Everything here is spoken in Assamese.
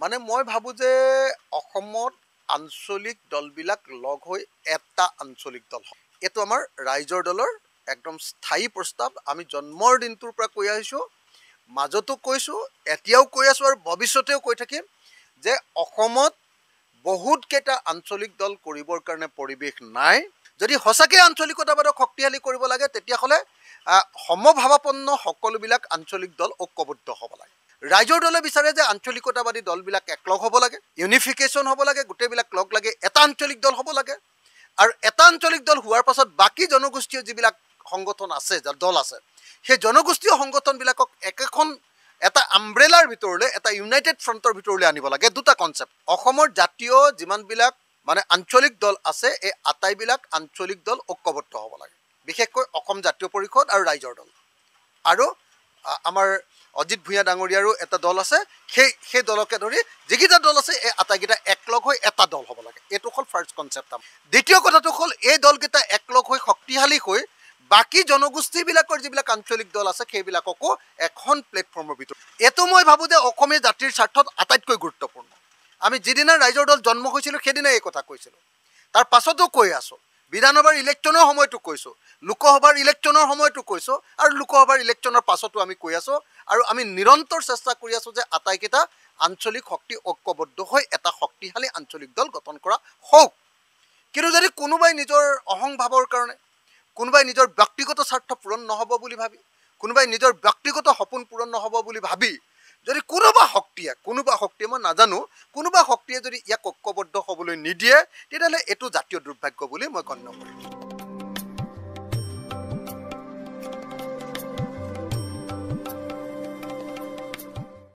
মানে মই ভাবোঁ যে অসমত আঞ্চলিক দলবিলাক লগ হৈ এটা আঞ্চলিক দল হয়। এইটো আমাৰ ৰাইজৰ দলৰ একদম স্থায়ী প্ৰস্তাৱ। আমি জন্মৰ দিনটোৰ পৰা কৈ আহিছোঁ, মাজতো কৈছোঁ, এতিয়াও কৈ আছোঁ আৰু ভৱিষ্যতেও কৈ থাকিম যে অসমত বহুত কেইটা আঞ্চলিক দল কৰিবৰ কাৰণে পৰিৱেশ নাই। যদি সঁচাকৈ আঞ্চলিকতাবাদক শক্তিশালী কৰিব লাগে তেতিয়াহ'লে সমভাৱাপন্ন সকলোবিলাক আঞ্চলিক দল ঐক্যবদ্ধ হ'ব লাগে। ৰাইজৰ দলে বিচাৰে যে আঞ্চলিকতাবাদী দলবিলাক একলগ হ'ব লাগে, ইউনিফিকেশ্যন হ'ব লাগে, গোটেইবিলাক লগ লাগি এটা আঞ্চলিক দল হ'ব লাগে। আৰু এটা আঞ্চলিক দল হোৱাৰ পাছত বাকী জনগোষ্ঠীয় যিবিলাক সংগঠন আছে, দল আছে, সেই জনগোষ্ঠীয় সংগঠনবিলাকক একেখন এটা আমব্ৰেলাৰ ভিতৰলৈ, এটা ইউনাইটেড ফ্ৰণ্টৰ ভিতৰলৈ আনিব লাগে। দুটা কনচেপ্ট। অসমৰ জাতীয় যিমানবিলাক মানে আঞ্চলিক দল আছে, এই আটাইবিলাক আঞ্চলিক দল ঐক্যবদ্ধ হ'ব লাগে, বিশেষকৈ অসম জাতীয় পৰিষদ আৰু ৰাইজৰ দল। আৰু আমাৰ অজিত ভূঞা ডাঙৰীয়াৰো এটা দল আছে, সেই দলকে ধৰি যিকেইটা দল আছে এই আটাইকেইটা একলগ হৈ এটা দল হ'ব লাগে। এইটো হ'ল ফাৰ্ষ্ট কনচেপ্ট। দ্বিতীয় কথাটো হ'ল এই দলকেইটা একলগ হৈ শক্তিশালী হৈ বাকী জনগোষ্ঠীবিলাকৰ যিবিলাক আঞ্চলিক দল আছে সেইবিলাককো এখন প্লেটফৰ্মৰ ভিতৰত, এইটো মই ভাবোঁ যে অসমীয়া জাতিৰ স্বাৰ্থত আটাইতকৈ গুৰুত্বপূৰ্ণ। আমি যিদিনা ৰাইজৰ দল জন্ম হৈছিলোঁ সেইদিনাই এই কথা কৈছিলোঁ, তাৰ পাছতো কৈ আছোঁ, বিধানসভাৰ ইলেকশ্যনৰ সময়তো কৈছোঁ, লোকসভাৰ ইলেকশ্যনৰ সময়তো কৈছোঁ, আৰু লোকসভাৰ ইলেকশ্যনৰ পাছতো আমি কৈ আছোঁ। আৰু আমি নিৰন্তৰ চেষ্টা কৰি আছোঁ যে আটাইকেইটা আঞ্চলিক শক্তি ঐক্যবদ্ধ হৈ এটা শক্তিশালী আঞ্চলিক দল গঠন কৰা হওক। কিন্তু যদি কোনোবাই নিজৰ অহংভাৱৰ কাৰণে, কোনোবাই নিজৰ ব্যক্তিগত স্বাৰ্থ পূৰণ নহ'ব বুলি ভাবি, কোনোবাই নিজৰ ব্যক্তিগত সপোন পূৰণ নহ'ব বুলি ভাবি যদি কোনোবা শক্তিয়ে মই নাজানো, কোনোবা শক্তিয়ে যদি ইয়াক ঐক্যবদ্ধ হ'বলৈ নিদিয়ে, তেতিয়াহ'লে এইটো জাতীয় দুৰ্ভাগ্য বুলি মই গণ্য কৰিম।